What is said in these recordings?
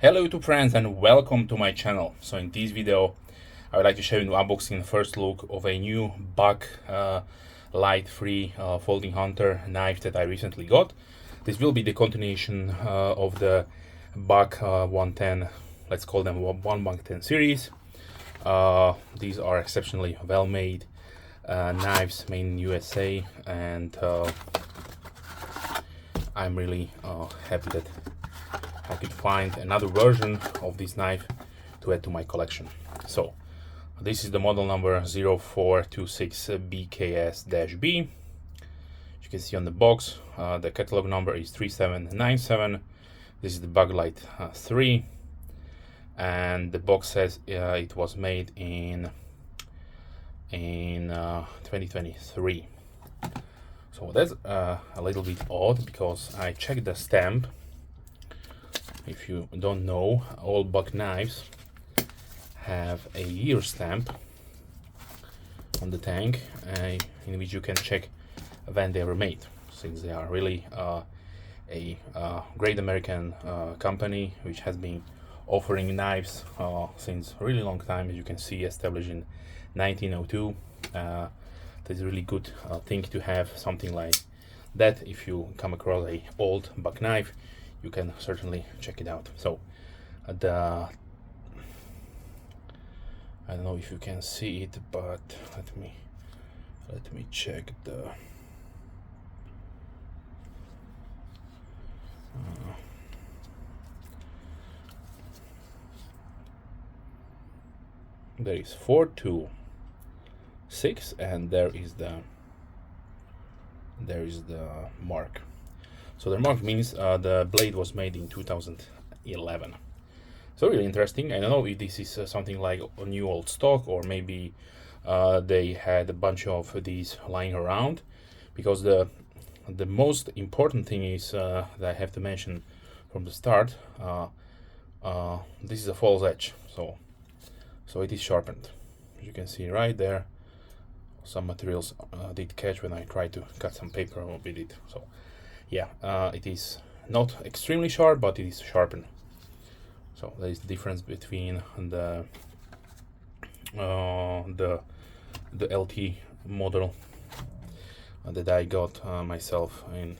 Hello YouTube friends and welcome to my channel. So in this video I would like to show you an unboxing first look of a new BuckLite free folding hunter knife that I recently got. This will be the continuation of the Buck 110, let's call them 110 series. These are exceptionally well made knives made in USA, and I'm really happy that I could find another version of this knife to add to my collection. So this is the model number 0426BKS-B. You can see on the box, the catalog number is 3797. This is the BuckLite 3, and the box says it was made in 2023. So that's a little bit odd because I checked the stamp. If you don't know, all Buck knives have a year stamp on the tank in which you can check when they were made, since they are really a great American company which has been offering knives since a really long time. As you can see, established in 1902. That's a really good thing to have something like that. If you come across a old Buck knife, you can certainly check it out. So I don't know if you can see it, but let me check the there is 426, and there is the mark. So the mark means the blade was made in 2011. So really interesting. I don't know if this is something like a new old stock, or maybe they had a bunch of these lying around, because the most important thing is that I have to mention from the start. This is a false edge, so it is sharpened. As you can see right there, some materials did catch when I tried to cut some paper with it. So yeah, it is not extremely sharp, but it is sharpened. So there is the difference between the LT model that I got myself in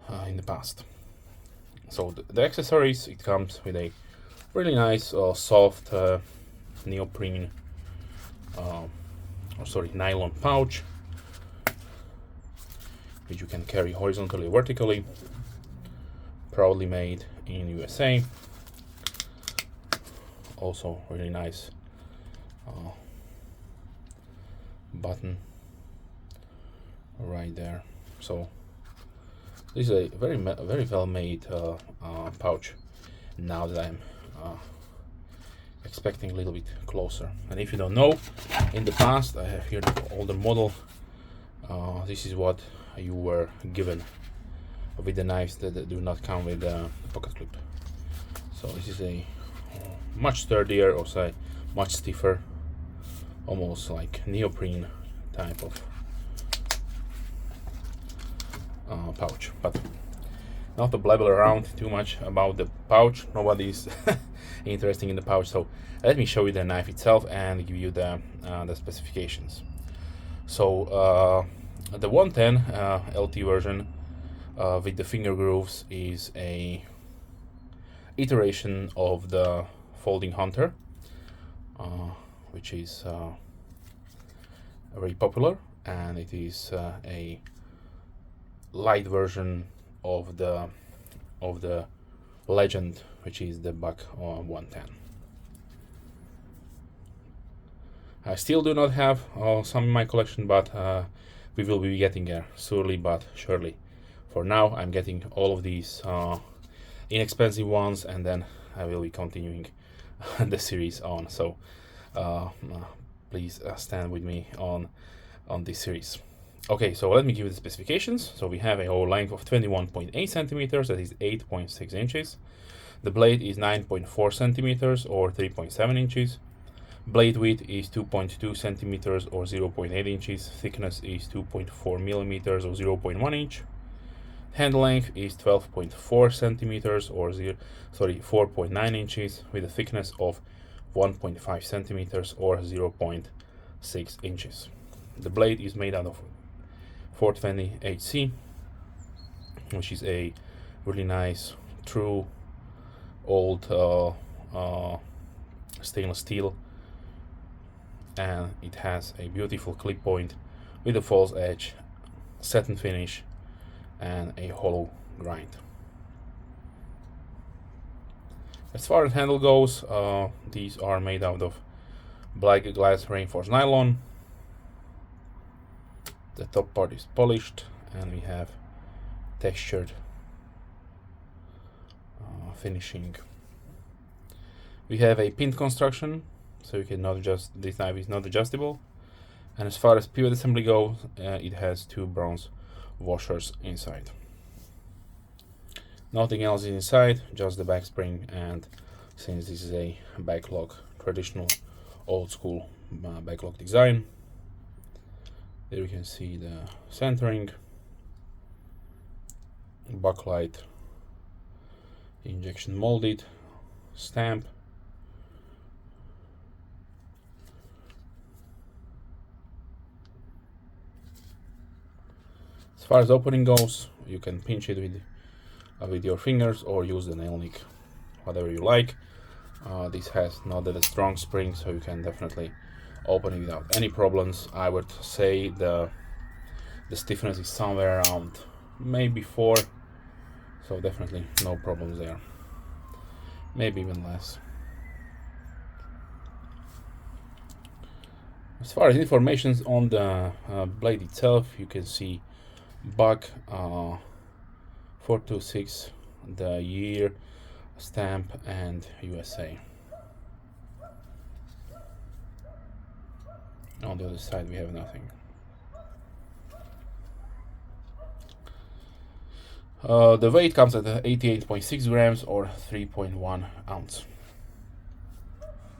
the past. So the accessories, it comes with a really nice soft neoprene nylon pouch, which you can carry horizontally or vertically. Proudly made in USA. Also really nice button right there. So this is a very well made pouch. Now that I'm expecting a little bit closer. And if you don't know, in the past I have here the older model. This is what you were given with the knives that do not come with a pocket clip. So this is a much sturdier, or say much stiffer, almost like neoprene type of pouch. But not to blabber around too much about the pouch, nobody's interested in the pouch, so let me show you the knife itself and give you the specifications. So the 110 LT version with the finger grooves is a iteration of the folding hunter, which is very popular, and it is a light version of the legend, which is the Buck 110. I still do not have some in my collection, but we will be getting there slowly but surely. For now, I'm getting all of these inexpensive ones, and then I will be continuing the series on. So please stand with me on this series. Okay, so let me give you the specifications. So we have a whole length of 21.8 centimeters, that is 8.6 inches. The blade is 9.4 centimeters or 3.7 inches. Blade width is 2.2 centimeters or 0.8 inches. Thickness is 2.4 millimeters or 0.1 inch. Handle length is 12.4 centimeters or 4.9 inches with a thickness of 1.5 centimeters or 0.6 inches. The blade is made out of 420 HC, which is a really nice, true, old stainless steel, and it has a beautiful clip point with a false edge, satin finish, and a hollow grind. As far as handle goes, these are made out of black glass reinforced nylon. The top part is polished, and we have textured finishing. We have a pinned construction, so you cannot adjust. This knife is not adjustable. And as far as pivot assembly goes, it has 2 bronze washers inside. Nothing else is inside, just the back spring, and since this is a backlock, traditional old school backlock design, there you can see the centering, BuckLite injection molded stamp, as far as opening goes, you can pinch it with your fingers or use the nail nick, whatever you like. This has not that strong spring, so you can definitely open it without any problems. I would say the stiffness is somewhere around maybe 4, so definitely no problems there, maybe even less. As far as information on the blade itself, you can see Buck 426, the year, stamp, and USA. On the other side we have nothing. The weight comes at 88.6 grams or 3.1 ounce.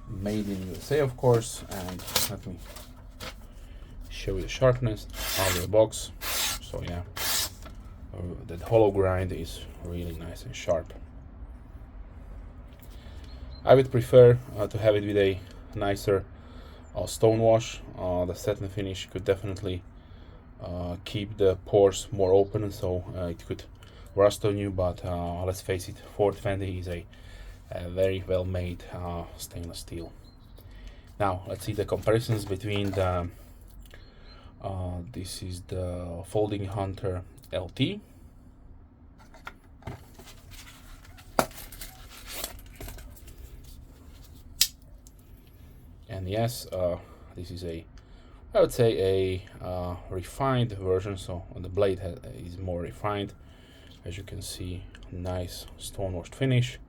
Made in USA, of course, and let me show you the sharpness of the box. So yeah, that hollow grind is really nice and sharp. I would prefer to have it with a nicer stone wash. The satin finish could definitely keep the pores more open, so it could rust on you, but let's face it, 420 is a very well made stainless steel. Now let's see the comparisons between the this is the Folding Hunter LT, and yes, this is I would say a refined version, so the blade is more refined. As you can see, nice stone washed finish,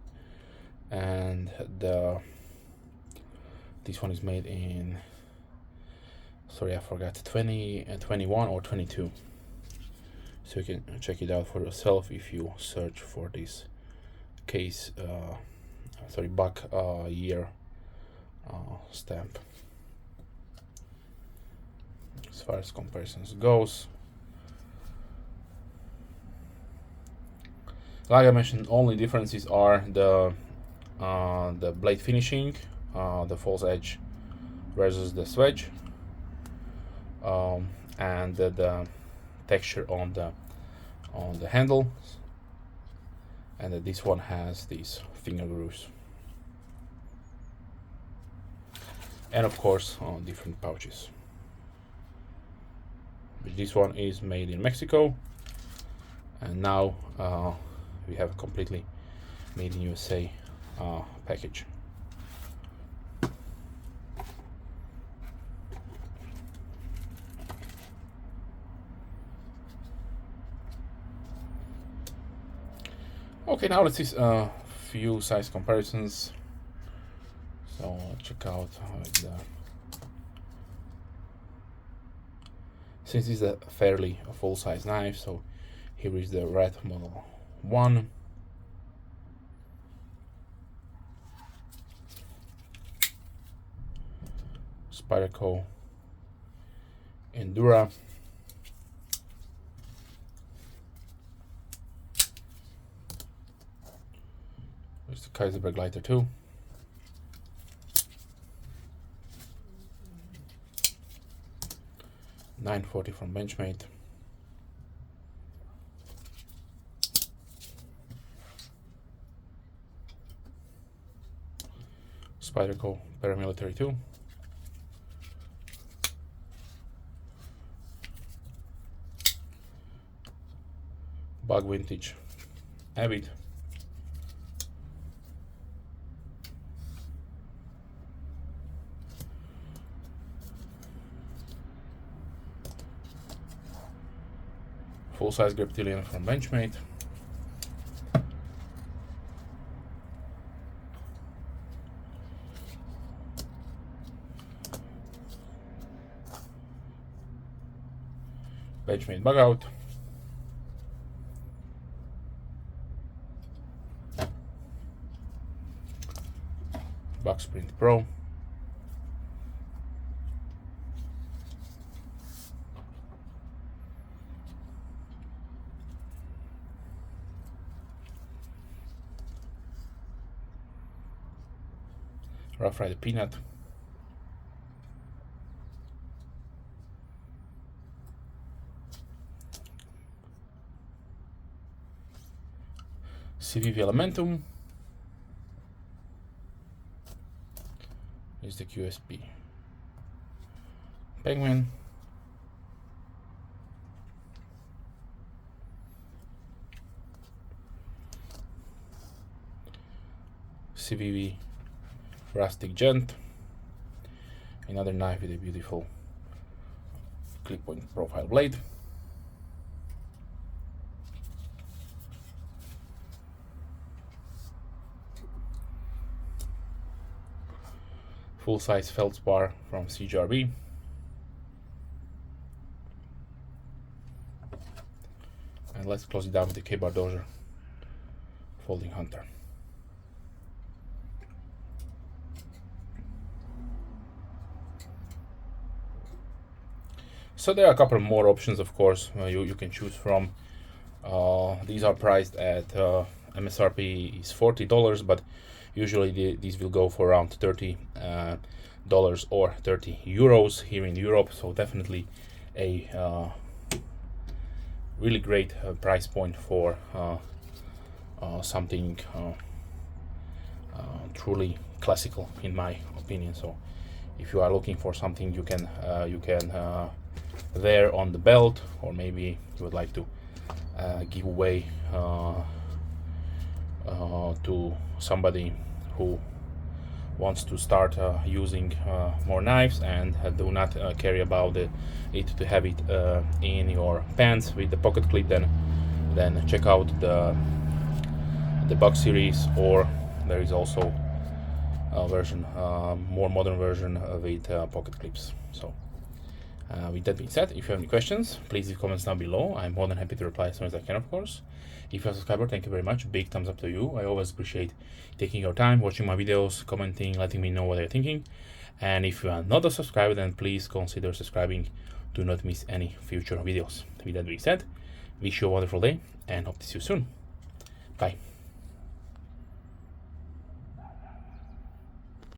and this one is made in, sorry I forgot, 21 or 22, so you can check it out for yourself if you search for this case Buck year stamp. As far as comparisons goes, like I mentioned, only differences are the blade finishing, the false edge versus the swedge, and the texture on the handle, and that this one has these finger grooves, and of course different pouches. This one is made in Mexico, and now we have a completely made in USA package. Okay, now let's see a few size comparisons. So check out since it's a fairly full-size knife, so here is the red model 1. Spyderco Endura. There's the BuckLite too. $9.40 from Benchmade. Spyderco Paramilitary 2. Bug Vintage Avid. Full-size Griptilian from Benchmade. Benchmade Bug Out. Buck Sprint Pro. Rough Rider Peanut. CVV Elementum. Is the QSP. Penguin. CVV Rustic Gent. Another knife with a beautiful clip point profile blade. Full-size feldspar from CGRB. And let's close it down with the K-Bar Dozier Folding Hunter. So there are a couple more options, of course, you can choose from. These are priced at MSRP is $40, but usually these will go for around $30 or 30 euros here in Europe. So definitely a really great price point for something truly classical, in my opinion. So if you are looking for something you can wear on the belt, or maybe you would like to give away to somebody who wants to start using more knives and do not care about it to have it in your pants with the pocket clip, then check out the Buck series, or there is also a version, more modern version with pocket clips. So with that being said, if you have any questions, please leave comments down below. I'm more than happy to reply as soon as I can, of course. If you're a subscriber, thank you very much. Big thumbs up to you. I always appreciate taking your time, watching my videos, commenting, letting me know what you're thinking. And if you are not a subscriber, then please consider subscribing to not miss any future videos. With that being said, wish you a wonderful day and hope to see you soon. Bye.